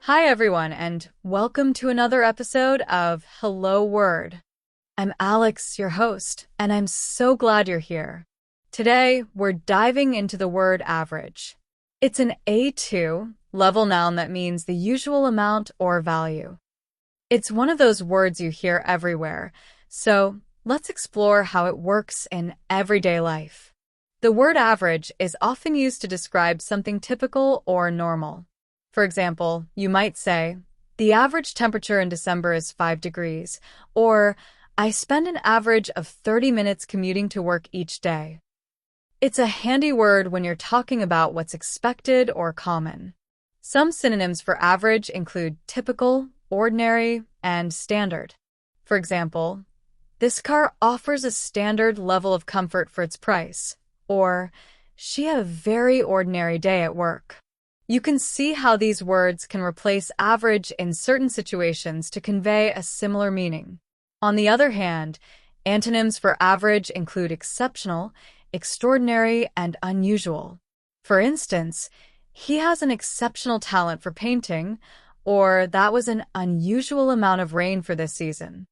Hi, everyone, and welcome to another episode of Hello Word. I'm Alex, your host, and I'm so glad you're here. Today, we're diving into the word average. It's an A2 level noun that means the usual amount or value. It's one of those words you hear everywhere, so let's explore how it works in everyday life. The word average is often used to describe something typical or normal. For example, you might say, the average temperature in December is 5 degrees, or I spend an average of 30 minutes commuting to work each day. It's a handy word when you're talking about what's expected or common. Some synonyms for average include typical, ordinary, and standard. For example, this car offers a standard level of comfort for its price, or she had a very ordinary day at work. You can see how these words can replace average in certain situations to convey a similar meaning. On the other hand, antonyms for average include exceptional, extraordinary, and unusual. For instance, he has an exceptional talent for painting, or that was an unusual amount of rain for this season.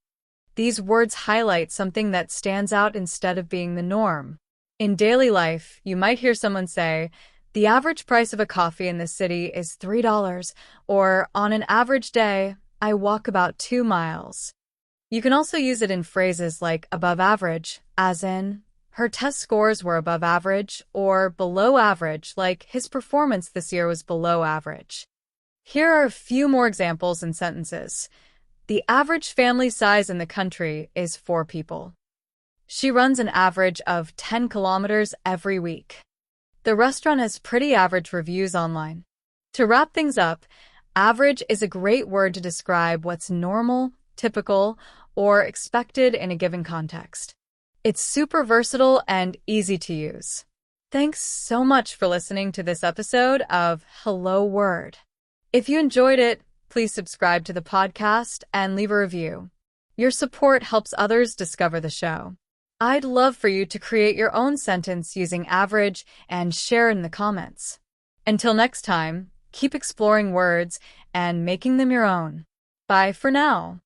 These words highlight something that stands out instead of being the norm. In daily life, you might hear someone say, the average price of a coffee in this city is $3, or on an average day, I walk about 2 miles. You can also use it in phrases like above average, as in, her test scores were above average, or below average, like his performance this year was below average. Here are a few more examples in sentences. The average family size in the country is 4 people. She runs an average of 10 kilometers every week. The restaurant has pretty average reviews online. To wrap things up, average is a great word to describe what's normal, typical, or expected in a given context. It's super versatile and easy to use. Thanks so much for listening to this episode of Hello Word. If you enjoyed it, please subscribe to the podcast and leave a review. Your support helps others discover the show. I'd love for you to create your own sentence using average and share in the comments. Until next time, keep exploring words and making them your own. Bye for now.